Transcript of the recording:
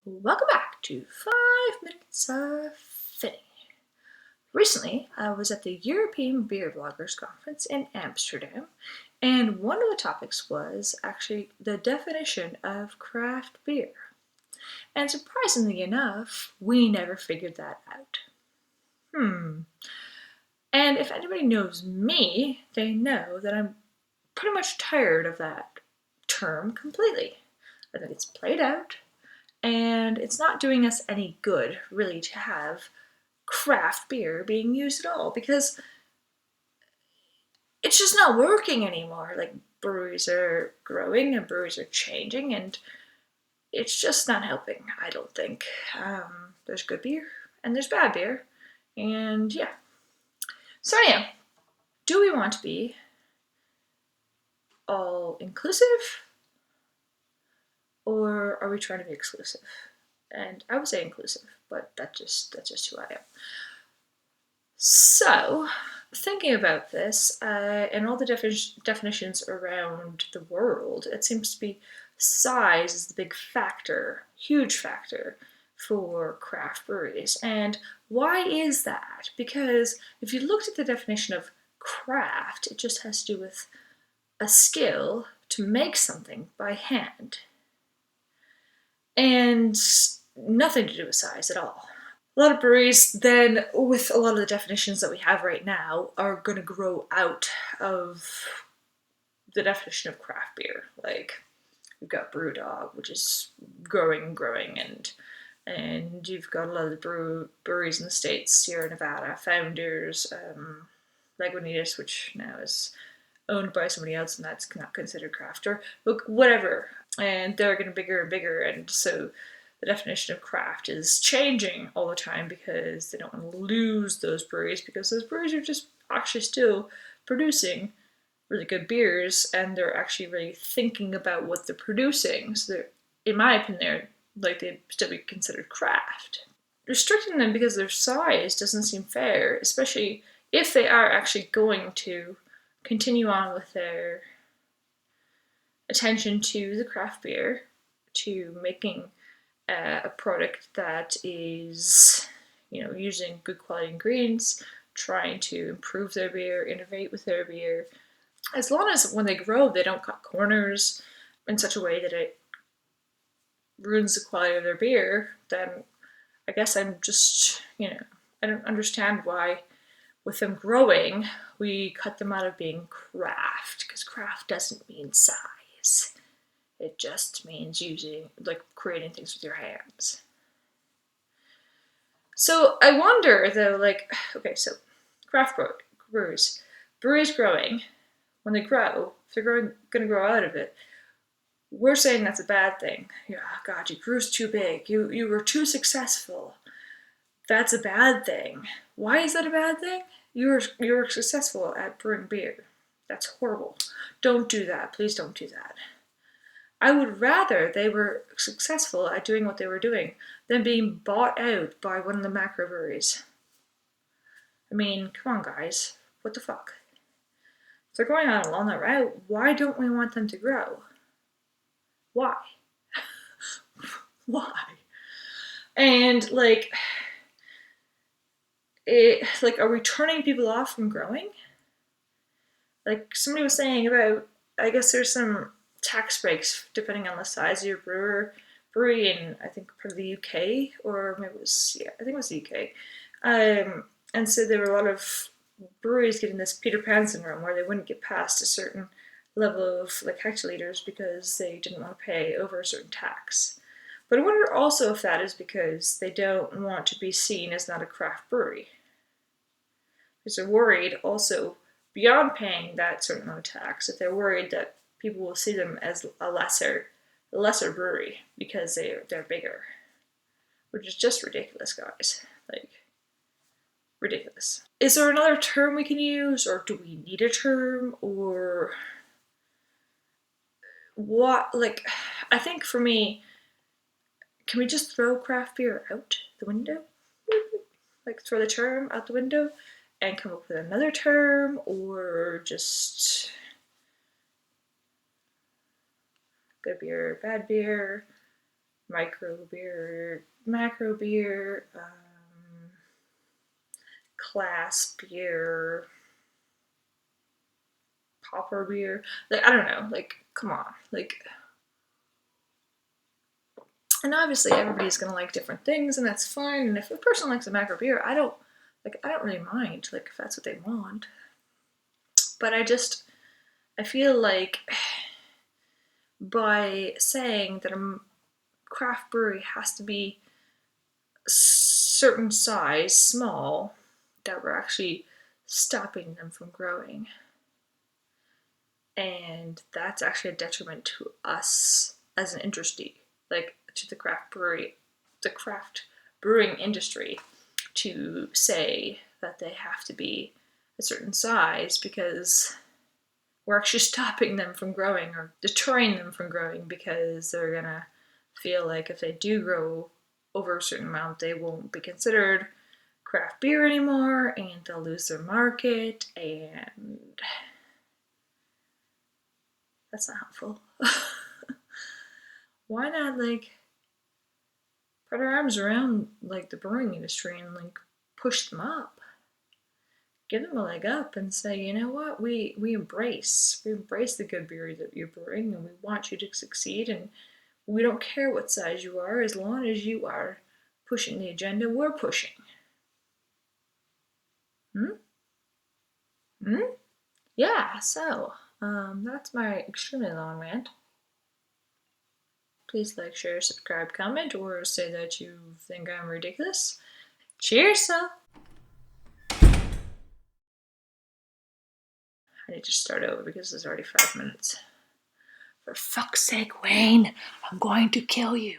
Welcome back to 5 Minutes of Finney. Recently, I was at the European Beer Bloggers Conference in Amsterdam, and one of the topics was actually the definition of craft beer. And surprisingly enough, we never figured that out. And if anybody knows me, they know that I'm pretty much tired of that term completely. I think it's played out, and it's not doing us any good, really, to have craft beer being used at all, because it's just not working anymore. Like, breweries are growing and breweries are changing, and it's just not helping, I don't think. There's good beer and there's bad beer, and yeah. So yeah, do we want to be all inclusive, or are we trying to be exclusive? And I would say inclusive, but that's just who I am. So, thinking about this, and all the definitions around the world, it seems to be size is the big factor, huge factor for craft breweries. And why is that? Because if you looked at the definition of craft, it just has to do with a skill to make something by hand, and nothing to do with size at all. A lot of breweries, then, with a lot of the definitions that we have right now, are going to grow out of the definition of craft beer. Like, you've got Brewdog, which is growing and growing, and you've got a lot of the breweries in the States, Sierra Nevada, Founders, Lagunitas, which now is owned by somebody else, and that's not considered craft, or whatever. And they're getting bigger and bigger, and so the definition of craft is changing all the time because they don't want to lose those breweries, because those breweries are just actually still producing really good beers, and they're actually really thinking about what they're producing. So they're, in my opinion, they'd still be considered craft. Restricting them because of their size doesn't seem fair, especially if they are actually going to continue on with their attention to the craft beer, to making a product that is, using good quality ingredients, trying to improve their beer, innovate with their beer. As long as when they grow, they don't cut corners in such a way that it ruins the quality of their beer, then I guess I'm just, I don't understand why, with them growing, we cut them out of being craft, because craft doesn't mean size. It just means creating things with your hands. So I wonder, though, okay, so craft breweries growing, when they grow, if they're going to grow out of it, we're saying that's a bad thing. Yeah, God, you grew too big. You were too successful. That's a bad thing. Why is that a bad thing? You were successful at brewing beer. That's horrible. Don't do that. Please don't do that. I would rather they were successful at doing what they were doing than being bought out by one of the macro breweries. I mean, come on, guys. What the fuck? If they're going on along that route, why don't we want them to grow? Why? Why? And are we turning people off from growing? Like somebody was saying about, I guess there's some tax breaks depending on the size of your brewery in, I think, part of the UK, or maybe it was, I think it was the UK. And so there were a lot of breweries getting this Peter Pan syndrome, where they wouldn't get past a certain level of hectoliters because they didn't want to pay over a certain tax. But I wonder also if that is because they don't want to be seen as not a craft brewery. Because they're worried also, beyond paying that certain amount of tax, if they're worried that people will see them as a lesser brewery because they're bigger. Which is just ridiculous, guys. Ridiculous. Is there another term we can use, or do we need a term, or what? I think for me, can we just throw craft beer out the window? Throw the term out the window and come up with another term, or just good beer, bad beer, micro beer, macro beer, class beer, popper beer. Like, I don't know. Like, come on. Like, and obviously everybody's gonna like different things, and that's fine. And if a person likes a macro beer, I don't really mind. Like, if that's what they want. But I feel like by saying that a craft brewery has to be a certain size, small, that we're actually stopping them from growing. And that's actually a detriment to us as an industry, like to the craft brewing industry, to say that they have to be a certain size because we're actually stopping them from growing or deterring them from growing because they're gonna feel like if they do grow over a certain amount, they won't be considered craft beer anymore and they'll lose their market, and that's not helpful. Why not like put our arms around like the brewing industry and like push them up, give them a leg up, and say, you know what, we embrace the good beer that you're brewing, and we want you to succeed, and we don't care what size you are as long as you are pushing the agenda we're pushing. Hmm? Hmm? Yeah. So that's my extremely long rant. Please like, share, subscribe, comment, or say that you think I'm ridiculous. Cheers, so. I need to start over because it's already 5 minutes. For fuck's sake, Wayne, I'm going to kill you.